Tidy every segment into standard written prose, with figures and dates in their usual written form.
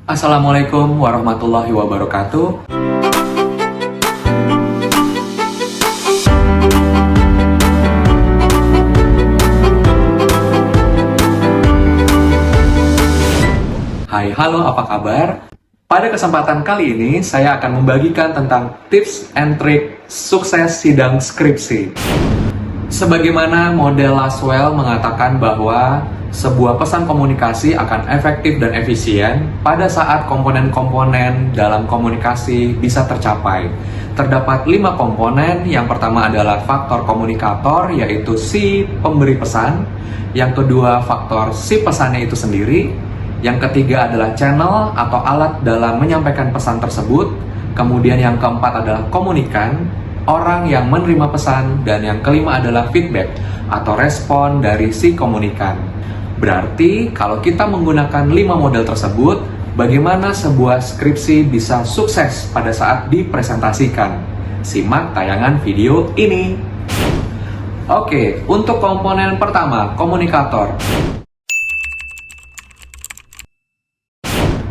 Assalamualaikum warahmatullahi wabarakatuh. Hai, halo, apa kabar? Pada kesempatan kali ini, saya akan membagikan tentang tips and trik sukses sidang skripsi. Sebagaimana model Laswell mengatakan bahwa sebuah pesan komunikasi akan efektif dan efisien pada saat komponen-komponen dalam komunikasi bisa tercapai. Terdapat 5 komponen. Yang pertama adalah faktor komunikator, yaitu si pemberi pesan. Yang kedua, faktor si pesannya itu sendiri. Yang ketiga adalah channel atau alat dalam menyampaikan pesan tersebut. Kemudian yang keempat adalah komunikan, orang yang menerima pesan. Dan yang kelima adalah feedback atau respon dari si komunikan. Berarti kalau kita menggunakan 5 model tersebut, bagaimana sebuah skripsi bisa sukses pada saat dipresentasikan? Simak tayangan video ini. Oke, untuk komponen pertama, komunikator.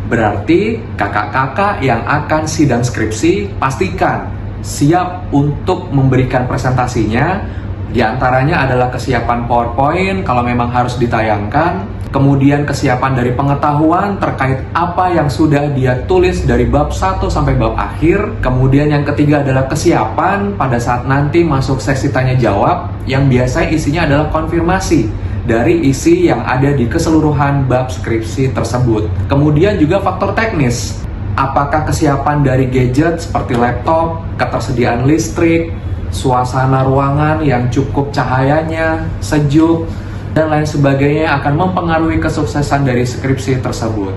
Berarti kakak-kakak yang akan sidang skripsi pastikan siap untuk memberikan presentasinya. Di antaranya adalah kesiapan PowerPoint kalau memang harus ditayangkan, kemudian kesiapan dari pengetahuan terkait apa yang sudah dia tulis dari bab 1 sampai bab akhir. Kemudian yang ketiga adalah kesiapan pada saat nanti masuk sesi tanya jawab yang biasanya isinya adalah konfirmasi dari isi yang ada di keseluruhan bab skripsi tersebut. Kemudian juga faktor teknis. Apakah kesiapan dari gadget seperti laptop, ketersediaan listrik, suasana ruangan yang cukup cahayanya, sejuk, dan lain sebagainya akan mempengaruhi kesuksesan dari skripsi tersebut.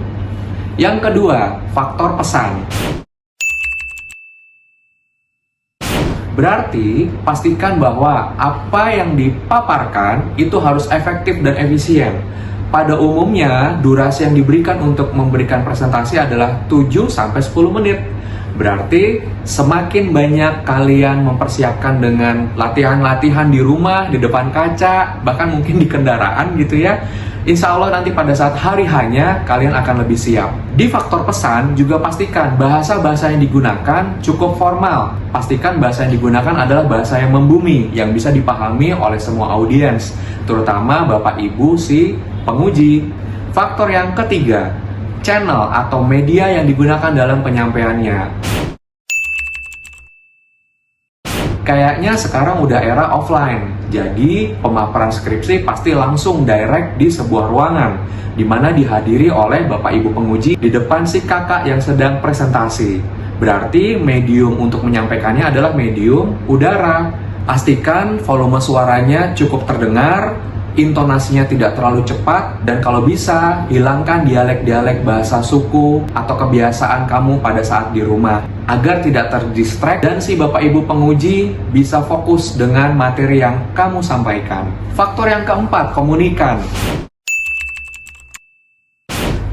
Yang kedua, faktor pesan. Berarti, pastikan bahwa apa yang dipaparkan itu harus efektif dan efisien. Pada umumnya, durasi yang diberikan untuk memberikan presentasi adalah 7-10 menit. Berarti, semakin banyak kalian mempersiapkan dengan latihan-latihan di rumah, di depan kaca, bahkan mungkin di kendaraan gitu ya, insya Allah nanti pada saat hari hanya kalian akan lebih siap. Di faktor pesan juga pastikan bahasa-bahasa yang digunakan cukup formal. Pastikan bahasa yang digunakan adalah bahasa yang membumi, yang bisa dipahami oleh semua audiens, terutama Bapak Ibu si penguji. Faktor yang ketiga, channel atau media yang digunakan dalam penyampaiannya. Kayaknya sekarang udah era offline, jadi pemaparan skripsi pasti langsung direct di sebuah ruangan, di mana dihadiri oleh Bapak Ibu penguji di depan si kakak yang sedang presentasi. Berarti medium untuk menyampaikannya adalah medium udara. Pastikan volume suaranya cukup terdengar, intonasinya tidak terlalu cepat, dan kalau bisa hilangkan dialek-dialek bahasa suku atau kebiasaan kamu pada saat di rumah agar tidak terdistract dan si Bapak Ibu penguji bisa fokus dengan materi yang kamu sampaikan. Faktor yang keempat, komunikan.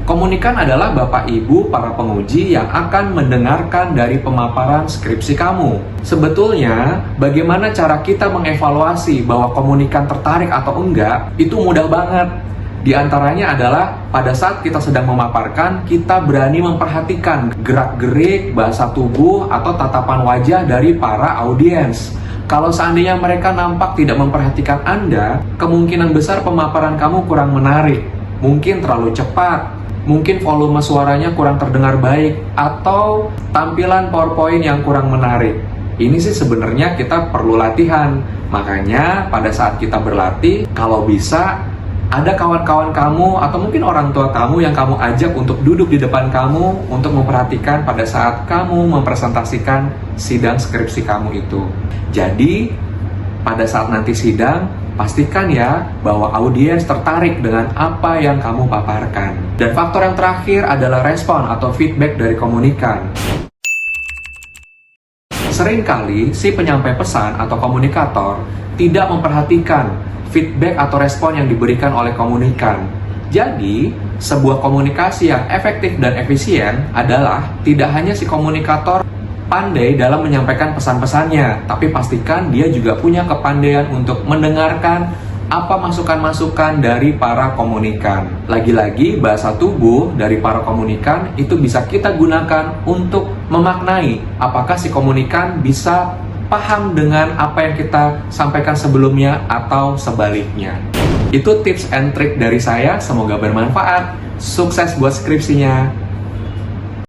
Komunikan adalah Bapak Ibu para penguji yang akan mendengarkan dari pemaparan skripsi kamu. Sebetulnya, bagaimana cara kita mengevaluasi bahwa komunikan tertarik atau enggak, itu mudah banget. Di antaranya adalah pada saat kita sedang memaparkan, kita berani memperhatikan gerak-gerik, bahasa tubuh, atau tatapan wajah dari para audiens. Kalau seandainya mereka nampak tidak memperhatikan Anda, kemungkinan besar pemaparan kamu kurang menarik. Mungkin terlalu cepat, mungkin volume suaranya kurang terdengar baik, atau tampilan PowerPoint yang kurang menarik. Ini sih sebenarnya kita perlu latihan. Makanya pada saat kita berlatih, kalau bisa ada kawan-kawan kamu atau mungkin orang tua kamu yang kamu ajak untuk duduk di depan kamu untuk memperhatikan pada saat kamu mempresentasikan sidang skripsi kamu itu. Jadi pada saat nanti sidang, pastikan ya bahwa audiens tertarik dengan apa yang kamu paparkan. Dan faktor yang terakhir adalah respon atau feedback dari komunikan. Seringkali si penyampai pesan atau komunikator tidak memperhatikan feedback atau respon yang diberikan oleh komunikan. Jadi, sebuah komunikasi yang efektif dan efisien adalah tidak hanya si komunikator pandai dalam menyampaikan pesan-pesannya, tapi pastikan dia juga punya kepandaian untuk mendengarkan apa masukan-masukan dari para komunikan. Lagi-lagi, bahasa tubuh dari para komunikan itu bisa kita gunakan untuk memaknai apakah si komunikan bisa paham dengan apa yang kita sampaikan sebelumnya atau sebaliknya. Itu tips and trick dari saya, semoga bermanfaat. Sukses buat skripsinya.